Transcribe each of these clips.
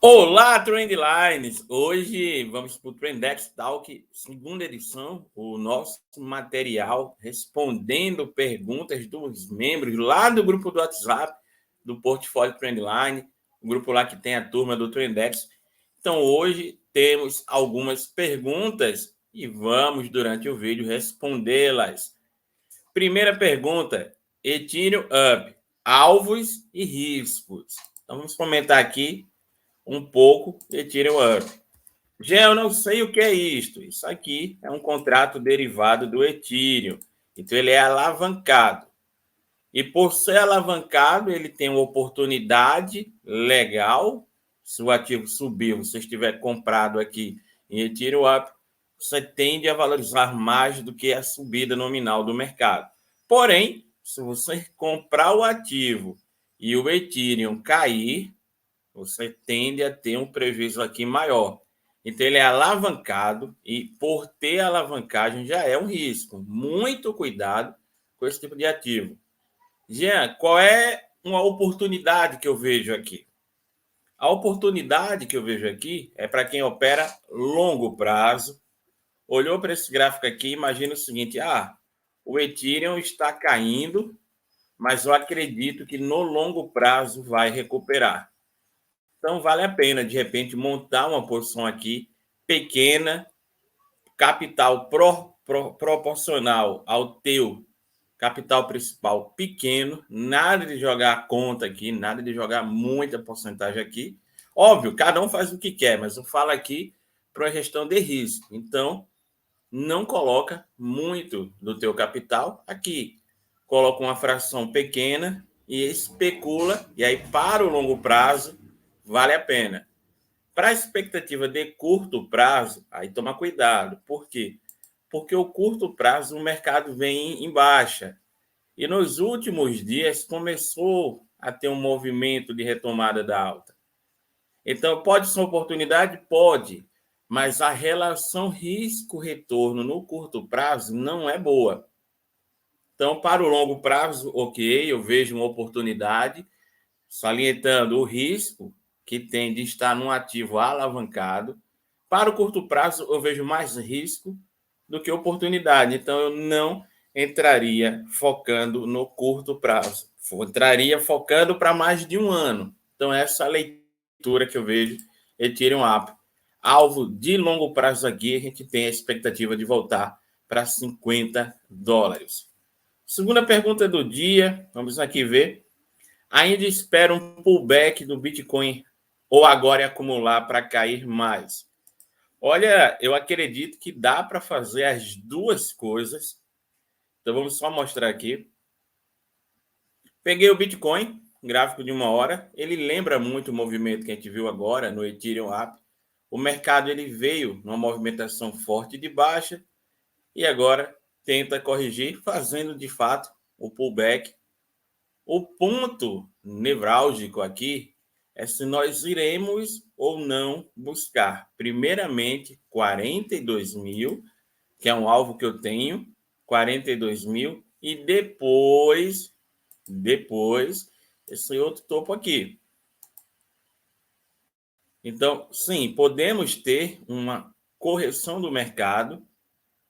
Olá, Trendlines! Hoje vamos para o Trendex Talk, segunda edição, o nosso material respondendo perguntas dos membros lá do grupo do WhatsApp do Portfólio Trendline, o grupo lá que tem a turma do Trendex. Então, hoje temos algumas perguntas e vamos, durante o vídeo, respondê-las. Primeira pergunta, Ethereum Up, alvos e riscos. Então, vamos comentar aqui um pouco de Ethereum Up. Já eu não sei o que é isto. Isso aqui é um contrato derivado do Ethereum. Então, ele é alavancado. E por ser alavancado, ele tem uma oportunidade legal. Se o ativo subir, você estiver comprado aqui em Ethereum Up, você tende a valorizar mais do que a subida nominal do mercado. Porém, se você comprar o ativo e o Ethereum cair, você tende a ter um prejuízo aqui maior. Então, ele é alavancado e, por ter alavancagem, já é um risco. Muito cuidado com esse tipo de ativo. Jean, qual é uma oportunidade que eu vejo aqui? A oportunidade que eu vejo aqui é para quem opera longo prazo. Olhou para esse gráfico aqui, imagina o seguinte: o Ethereum está caindo, mas eu acredito que no longo prazo vai recuperar. Então, vale a pena, de repente, montar uma posição aqui pequena, capital proporcional ao teu capital principal pequeno, nada de jogar a conta aqui, nada de jogar muita porcentagem aqui. Óbvio, cada um faz o que quer, mas eu falo aqui para uma gestão de risco. Então, não coloca muito do teu capital aqui. Coloca uma fração pequena e especula, e aí para o longo prazo vale a pena. Para a expectativa de curto prazo, aí toma cuidado. Por quê? Porque o curto prazo o mercado vem em baixa. E nos últimos dias começou a ter um movimento de retomada da alta. Então, pode ser uma oportunidade? Pode. Mas a relação risco-retorno no curto prazo não é boa. Então, para o longo prazo, ok, eu vejo uma oportunidade, salientando o risco que tem de estar num ativo alavancado. Para o curto prazo, eu vejo mais risco do que oportunidade. Então, eu não entraria focando no curto prazo. Entraria focando para mais de um ano. Então, essa é a leitura que eu vejo Ethereum Up. Alvo de longo prazo aqui, a gente tem a expectativa de voltar para $50. Segunda pergunta do dia, vamos aqui ver. Ainda espera um pullback do Bitcoin ou agora é acumular para cair mais? Olha, eu acredito que dá para fazer as duas coisas. Então, vamos só mostrar aqui. Peguei o Bitcoin, gráfico de uma hora. Ele lembra muito o movimento que a gente viu agora no Ethereum Up. O mercado ele veio numa movimentação forte de baixa e agora tenta corrigir, fazendo de fato o pullback. O ponto nevrálgico aqui é se nós iremos ou não buscar, primeiramente, 42 mil, que é um alvo que eu tenho, 42 mil, e depois, esse outro topo aqui. Então, sim, podemos ter uma correção do mercado,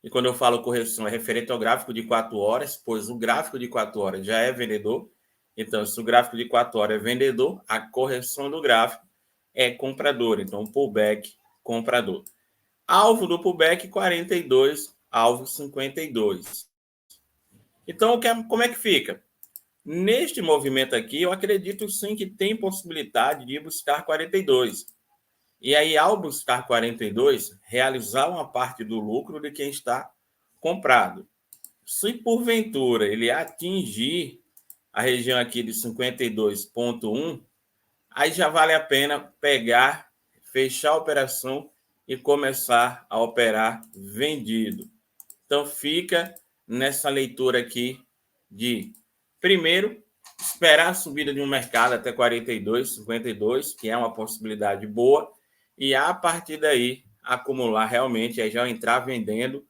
e quando eu falo correção, é referente ao gráfico de 4 horas, pois o gráfico de 4 horas já é vendedor. Então, se o gráfico de 4 horas é vendedor, a correção do gráfico é comprador. Então, pullback, comprador. Alvo do pullback, 42, alvo 52. Então, como é que fica? Neste movimento aqui, eu acredito sim que tem possibilidade de buscar 42. E aí, ao buscar 42, realizar uma parte do lucro de quem está comprado. Se porventura ele atingir a região aqui de 52,1, aí já vale a pena pegar, fechar a operação e começar a operar vendido. Então fica nessa leitura aqui de, primeiro, esperar a subida de um mercado até 42, 52, que é uma possibilidade boa, e a partir daí acumular realmente, aí já entrar vendendo,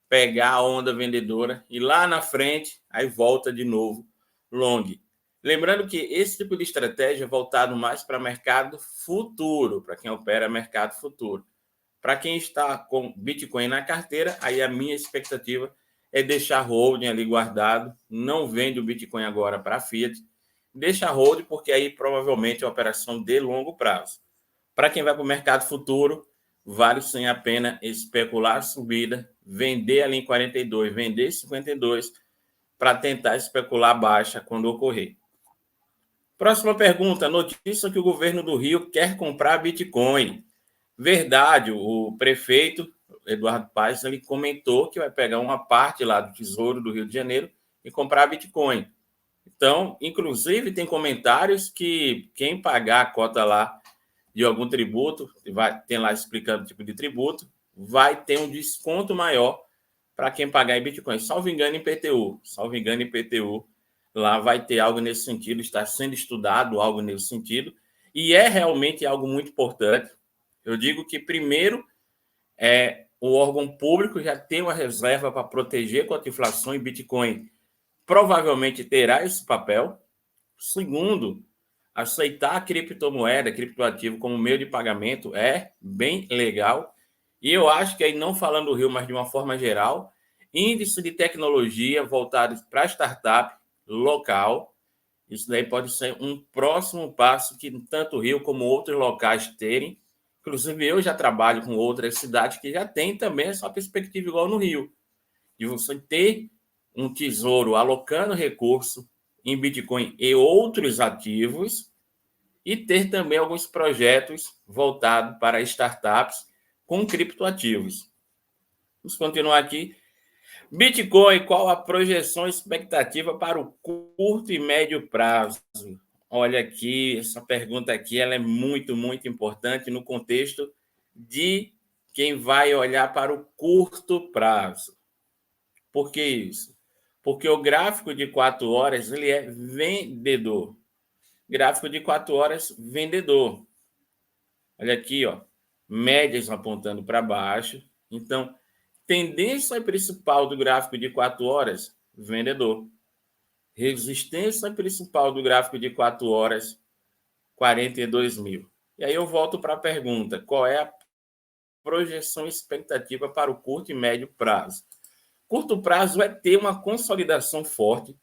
pegar a onda vendedora e lá na frente, aí volta de novo long. Lembrando que esse tipo de estratégia é voltado mais para mercado futuro, para quem opera mercado futuro. Para quem está com Bitcoin na carteira, aí a minha expectativa é deixar holding ali guardado, não vende o Bitcoin agora para a Fiat, deixa holding porque aí provavelmente é uma operação de longo prazo. Para quem vai para o mercado futuro, vale sim a pena especular a subida, vender ali em 42, vender em 52 para tentar especular a baixa quando ocorrer. Próxima pergunta, notícia que o governo do Rio quer comprar Bitcoin. Verdade, o prefeito Eduardo Paes ele comentou que vai pegar uma parte lá do Tesouro do Rio de Janeiro e comprar Bitcoin. Então, inclusive, tem comentários que quem pagar a cota lá de algum tributo, tem lá explicando o tipo de tributo, vai ter um desconto maior para quem pagar em Bitcoin. Salvo engano, em PTU, lá vai ter algo nesse sentido, está sendo estudado algo nesse sentido, e é realmente algo muito importante. Eu digo que, primeiro, o órgão público já tem uma reserva para proteger contra a inflação e Bitcoin provavelmente terá esse papel. Segundo, aceitar a criptomoeda, criptoativo como meio de pagamento é bem legal. E eu acho que aí, não falando do Rio, mas de uma forma geral, índice de tecnologia voltado para startup local, isso daí pode ser um próximo passo que tanto o Rio como outros locais terem. Inclusive, eu já trabalho com outras cidades que já têm também essa perspectiva igual no Rio, de você ter um tesouro alocando recurso em Bitcoin e outros ativos e ter também alguns projetos voltados para startups com criptoativos. Vamos continuar aqui. Bitcoin, qual a projeção expectativa para o curto e médio prazo? Olha aqui, essa pergunta aqui ela é muito, muito importante no contexto de quem vai olhar para o curto prazo. Por que isso? Porque o gráfico de 4 horas ele é vendedor. Gráfico de 4 horas, vendedor. Olha aqui, ó, médias apontando para baixo. Então, tendência principal do gráfico de 4 horas, vendedor. Resistência principal do gráfico de 4 horas, 42 mil. E aí eu volto para a pergunta, qual é a projeção expectativa para o curto e médio prazo? Curto prazo é ter uma consolidação forte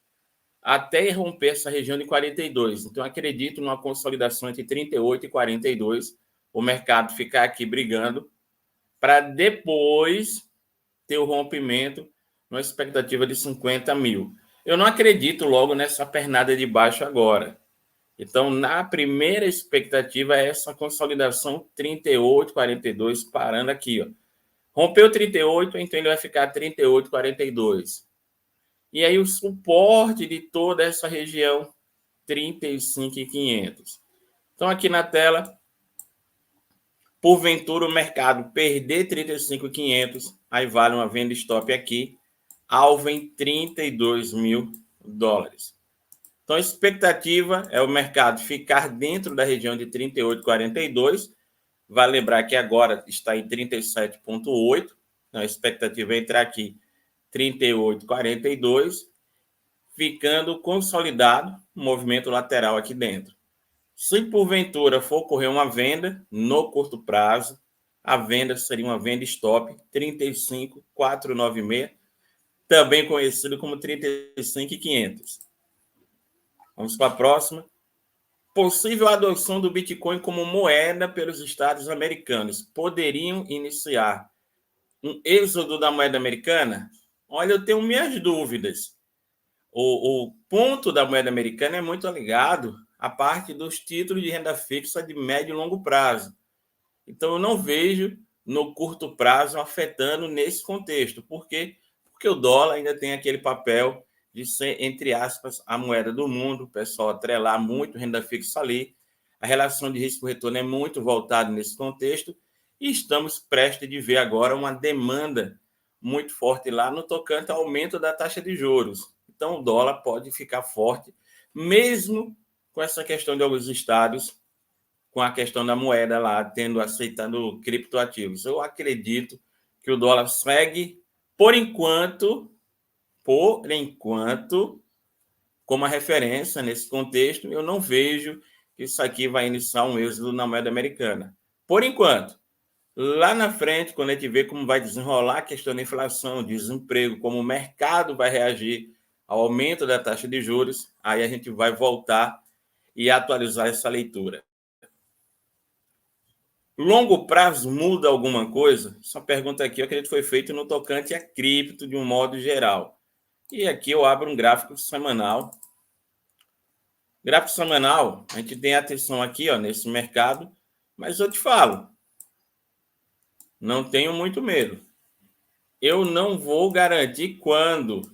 até romper essa região de 42. Então, acredito numa consolidação entre 38 e 42, o mercado ficar aqui brigando, para depois ter o rompimento numa expectativa de 50 mil. Eu não acredito logo nessa pernada de baixo agora. Então, na primeira expectativa é essa consolidação 38, 42, parando aqui. Ó. Rompeu 38, então ele vai ficar 38, 42. E aí o suporte de toda essa região, 35.500. Então, aqui na tela, porventura o mercado perder 35.500, aí vale uma venda stop aqui, alvo em 32 mil dólares. Então, a expectativa é o mercado ficar dentro da região de 38,42. Vale lembrar que agora está em 37,8. Então, a expectativa é entrar aqui 38,42, ficando consolidado o movimento lateral aqui dentro. Se porventura for ocorrer uma venda no curto prazo, a venda seria uma venda stop 35.496, também conhecido como 35.500. Vamos para a próxima. Possível adoção do Bitcoin como moeda pelos Estados americanos poderiam iniciar um êxodo da moeda americana? Olha, eu tenho minhas dúvidas. O ponto da moeda americana é muito ligado à parte dos títulos de renda fixa de médio e longo prazo. Então, eu não vejo no curto prazo afetando nesse contexto. Por quê? Porque o dólar ainda tem aquele papel de ser, entre aspas, a moeda do mundo, o pessoal atrelar muito renda fixa ali. A relação de risco-retorno é muito voltada nesse contexto e estamos prestes de ver agora uma demanda muito forte lá no tocante ao aumento da taxa de juros. Então, o dólar pode ficar forte, mesmo com essa questão de alguns estados, com a questão da moeda lá, aceitando criptoativos. Eu acredito que o dólar segue, por enquanto, como a referência nesse contexto, eu não vejo que isso aqui vai iniciar um êxodo na moeda americana. Por enquanto, lá na frente, quando a gente vê como vai desenrolar a questão da inflação, desemprego, como o mercado vai reagir ao aumento da taxa de juros, aí a gente vai voltar e atualizar essa leitura. Longo prazo muda alguma coisa? Essa pergunta aqui, eu acredito que foi feita no tocante a cripto de um modo geral. E aqui eu abro um gráfico semanal. Gráfico semanal, a gente tem atenção aqui, ó, nesse mercado, mas eu te falo, não tenho muito medo. Eu não vou garantir quando,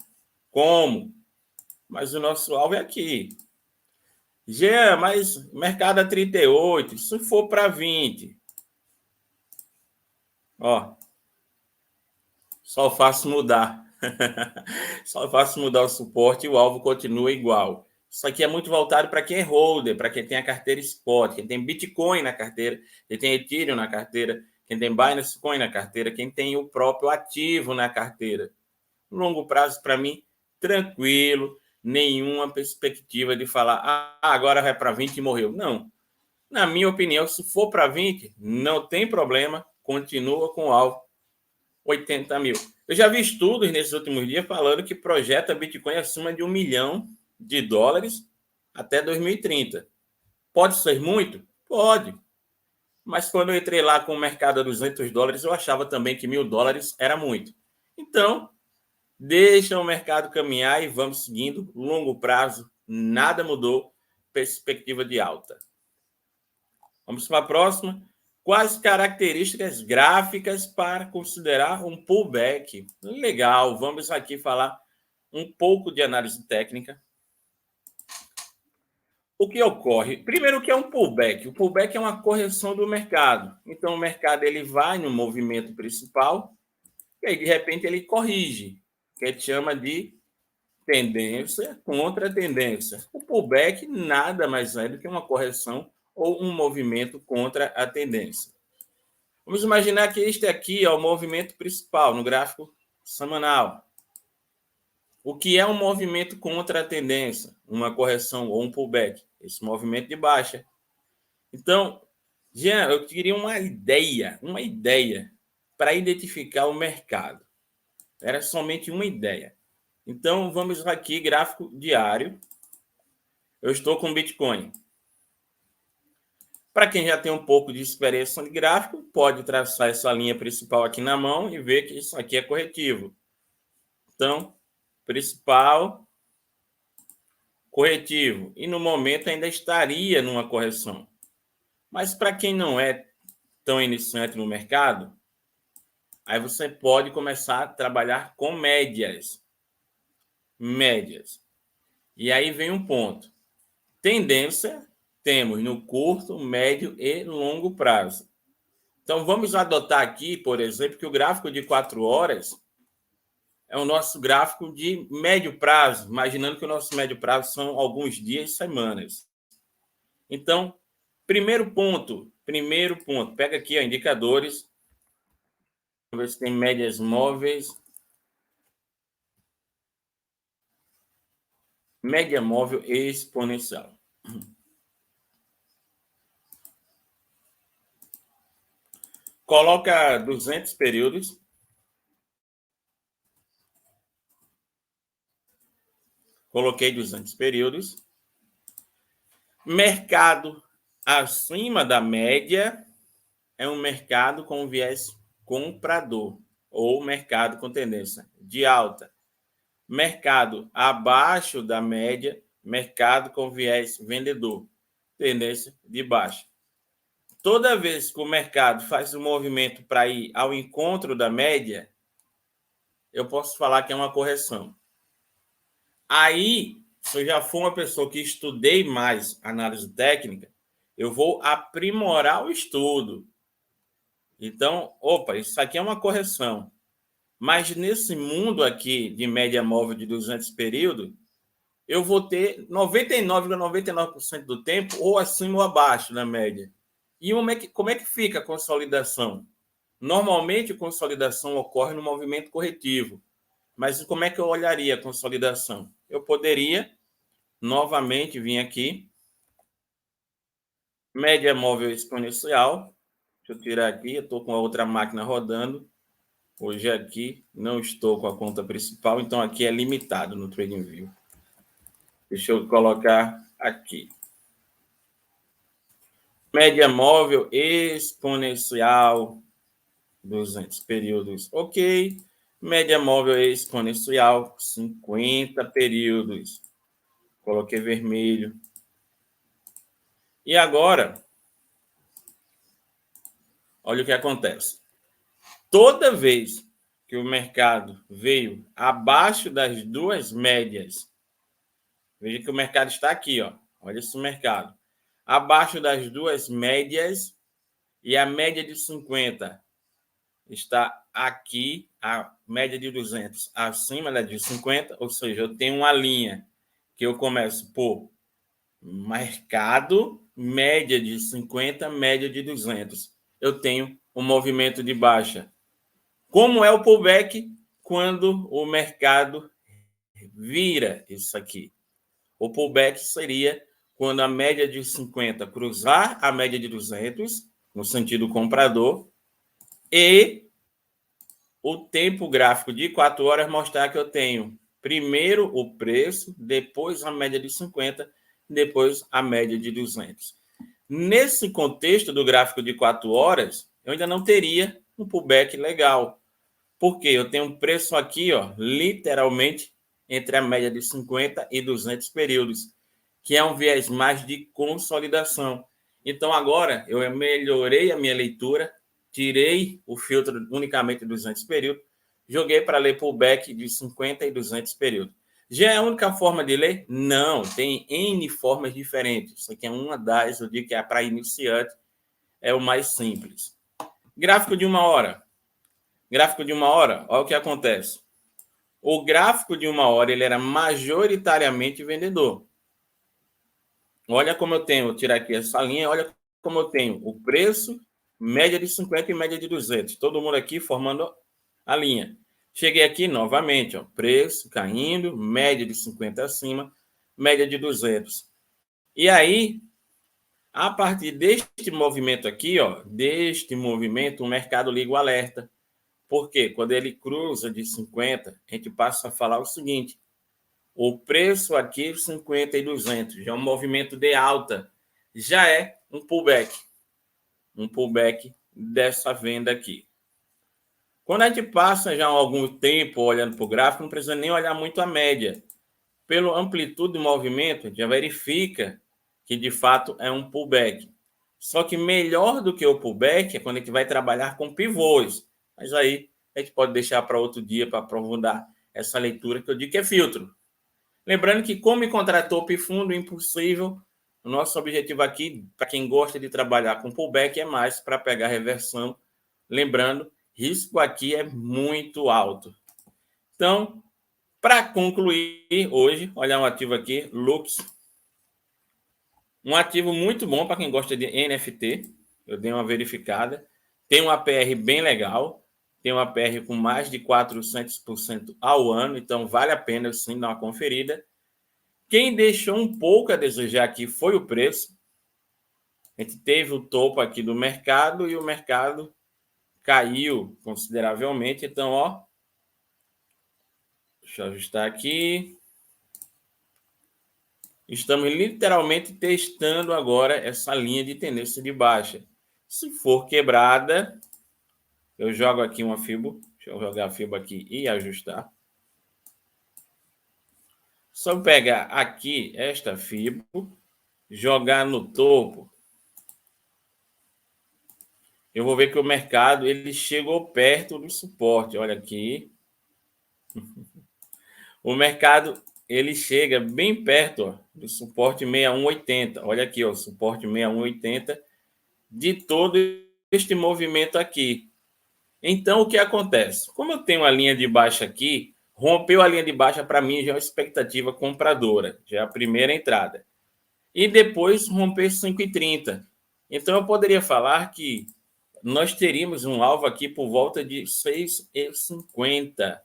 como, mas o nosso alvo é aqui. Jean, mas mercado a 38, se for para 20, ó, só faço mudar. Só faço mudar o suporte e o alvo continua igual. Isso aqui é muito voltado para quem é holder, para quem tem a carteira spot, quem tem Bitcoin na carteira, quem tem Ethereum na carteira, quem tem Binance Coin na carteira, quem tem o próprio ativo na carteira. Longo prazo, para mim, tranquilo, nenhuma perspectiva de falar, agora vai para 20 e morreu. Não. Na minha opinião, se for para 20, não tem problema, continua com o alvo 80 mil. Eu já vi estudos nesses últimos dias falando que projeta Bitcoin acima de $1 milhão até 2030. Pode ser muito? Pode. Mas quando eu entrei lá com o mercado a $200, eu achava também que $1.000 era muito. Então, deixa o mercado caminhar e vamos seguindo. Longo prazo, nada mudou. Perspectiva de alta. Vamos para a próxima. Quais características gráficas para considerar um pullback? Legal, vamos aqui falar um pouco de análise técnica. O que ocorre? Primeiro, o que é um pullback? O pullback é uma correção do mercado. Então, o mercado ele vai no movimento principal e aí, de repente, ele corrige, que a gente chama de tendência contra tendência. O pullback nada mais é do que uma correção ou um movimento contra a tendência. Vamos imaginar que este aqui é o movimento principal no gráfico semanal. O que é um movimento contra a tendência? Uma correção ou um pullback? Esse movimento de baixa. Então, Jean, eu queria uma ideia para identificar o mercado. Era somente uma ideia. Então, vamos aqui, gráfico diário. Eu estou com Bitcoin. Para quem já tem um pouco de experiência de gráfico, pode traçar essa linha principal aqui na mão e ver que isso aqui é corretivo. Então, principal, corretivo. E no momento ainda estaria numa correção. Mas para quem não é tão iniciante no mercado, aí você pode começar a trabalhar com médias. Médias. E aí vem um ponto. Tendência temos no curto, médio e longo prazo. Então, vamos adotar aqui, por exemplo, que o gráfico de 4 horas é o nosso gráfico de médio prazo, imaginando que o nosso médio prazo são alguns dias e semanas. Então, primeiro ponto, pega aqui, ó, indicadores, vamos ver se tem médias móveis. Média móvel exponencial. Coloca 200 períodos. Coloquei 200 períodos. Mercado acima da média é um mercado com viés comprador ou mercado com tendência de alta. Mercado abaixo da média, mercado com viés vendedor, tendência de baixa. Toda vez que o mercado faz um movimento para ir ao encontro da média, eu posso falar que é uma correção. Aí, se eu já for uma pessoa que estudei mais análise técnica, eu vou aprimorar o estudo. Então, isso aqui é uma correção. Mas nesse mundo aqui de média móvel de 200 períodos, eu vou ter 99,99% do tempo ou acima ou abaixo da média. E como é que fica a consolidação? Normalmente, a consolidação ocorre no movimento corretivo. Mas como é que eu olharia a consolidação? Eu poderia novamente vim aqui, média móvel exponencial, deixa eu tirar aqui, eu estou com a outra máquina rodando, hoje aqui não estou com a conta principal, então aqui é limitado no TradingView. Deixa eu colocar aqui. Média móvel exponencial, 200 períodos, ok. Média móvel exponencial, 50 períodos. Coloquei vermelho. E agora, olha o que acontece. Toda vez que o mercado veio abaixo das duas médias, veja que o mercado está aqui, ó. Olha esse mercado. Abaixo das duas médias e a média de 50 está aqui, a média de 200 acima da de 50, ou seja, eu tenho uma linha que eu começo por mercado, média de 50, média de 200. Eu tenho um movimento de baixa. Como é o pullback? Quando o mercado vira isso aqui. O pullback seria quando a média de 50 cruzar a média de 200, no sentido comprador, e o tempo gráfico de 4 horas mostrar que eu tenho primeiro o preço, depois a média de 50, depois a média de 200. Nesse contexto do gráfico de 4 horas, eu ainda não teria um pullback legal, porque eu tenho um preço aqui, ó, literalmente entre a média de 50 e 200 períodos, que é um viés mais de consolidação. Então, agora, eu melhorei a minha leitura, tirei o filtro unicamente de 200 períodos, joguei para ler pullback de 50 e 200 períodos. Já é a única forma de ler? Não, tem N formas diferentes. Isso aqui é uma das, eu digo que é para iniciante, é o mais simples. Gráfico de 1 hora. Gráfico de 1 hora, olha o que acontece. O gráfico de 1 hora ele era majoritariamente vendedor. Olha como eu tenho, vou tirar aqui essa linha, olha como eu tenho o preço, média de 50 e média de 200. Todo mundo aqui formando a linha. Cheguei aqui novamente, ó, preço caindo, média de 50 acima, média de 200. E aí, a partir deste movimento aqui, ó, deste movimento, o mercado liga o alerta. Porque quando ele cruza de 50, a gente passa a falar o seguinte: o preço aqui 50 e 200, já é um movimento de alta, já é um pullback dessa venda aqui. Quando a gente passa já algum tempo olhando para o gráfico, não precisa nem olhar muito a média. Pela amplitude do movimento, a gente já verifica que de fato é um pullback. Só que melhor do que o pullback é quando a gente vai trabalhar com pivôs. Mas aí a gente pode deixar para outro dia para aprofundar essa leitura que eu digo que é filtro. Lembrando que, como encontrar topo fundo, impossível, o nosso objetivo aqui, para quem gosta de trabalhar com pullback, é mais para pegar reversão. Lembrando, risco aqui é muito alto. Então, para concluir hoje, olhar um ativo aqui, Lux. Um ativo muito bom para quem gosta de NFT. Eu dei uma verificada. Tem um APR bem legal. Tem um APR com mais de 400% ao ano. Então, vale a pena sim dar uma conferida. Quem deixou um pouco a desejar aqui foi o preço. A gente teve o topo aqui do mercado e o mercado caiu consideravelmente. Então, ó, deixa eu ajustar aqui. Estamos literalmente testando agora essa linha de tendência de baixa. Se for quebrada, eu jogo aqui uma FIBO. Deixa eu jogar a FIBO aqui e ajustar. Só eu pegar aqui esta FIBO, jogar no topo, eu vou ver que o mercado ele chegou perto do suporte. Olha aqui. O mercado ele chega bem perto, ó, do suporte 6180. Olha aqui, ó, suporte 6180 de todo este movimento aqui. Então, o que acontece? Como eu tenho a linha de baixa aqui, rompeu a linha de baixa, para mim já é uma expectativa compradora, já é a primeira entrada. E depois romper 5,30. Então, eu poderia falar que nós teríamos um alvo aqui por volta de 6,50.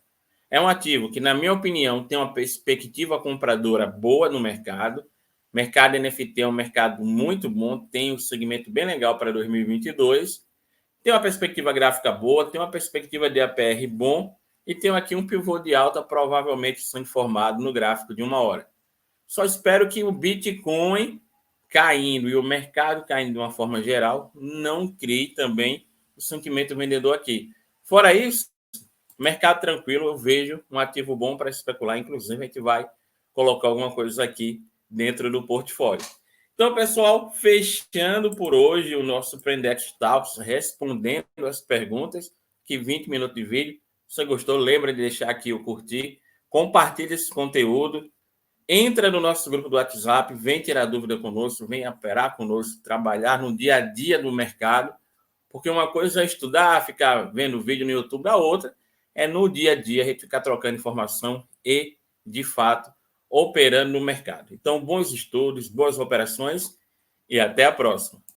É um ativo que, na minha opinião, tem uma perspectiva compradora boa no mercado. Mercado NFT é um mercado muito bom, tem um segmento bem legal para 2022. Tem uma perspectiva gráfica boa, tem uma perspectiva de APR bom e tem aqui um pivô de alta provavelmente sendo formado no gráfico de 1 hora. Só espero que o Bitcoin caindo e o mercado caindo de uma forma geral não crie também o sentimento vendedor aqui. Fora isso, mercado tranquilo, eu vejo um ativo bom para especular. Inclusive, a gente vai colocar alguma coisa aqui dentro do portfólio. Então, pessoal, fechando por hoje o nosso Prendex Talks, respondendo as perguntas, que 20 minutos de vídeo. Se você gostou, lembra de deixar aqui o curtir, compartilhe esse conteúdo, entra no nosso grupo do WhatsApp, vem tirar dúvida conosco, vem operar conosco, trabalhar no dia a dia do mercado, porque uma coisa é estudar, ficar vendo vídeo no YouTube, a outra é no dia a dia a gente ficar trocando informação e, de fato, operando no mercado. Então, bons estudos, boas operações e até a próxima.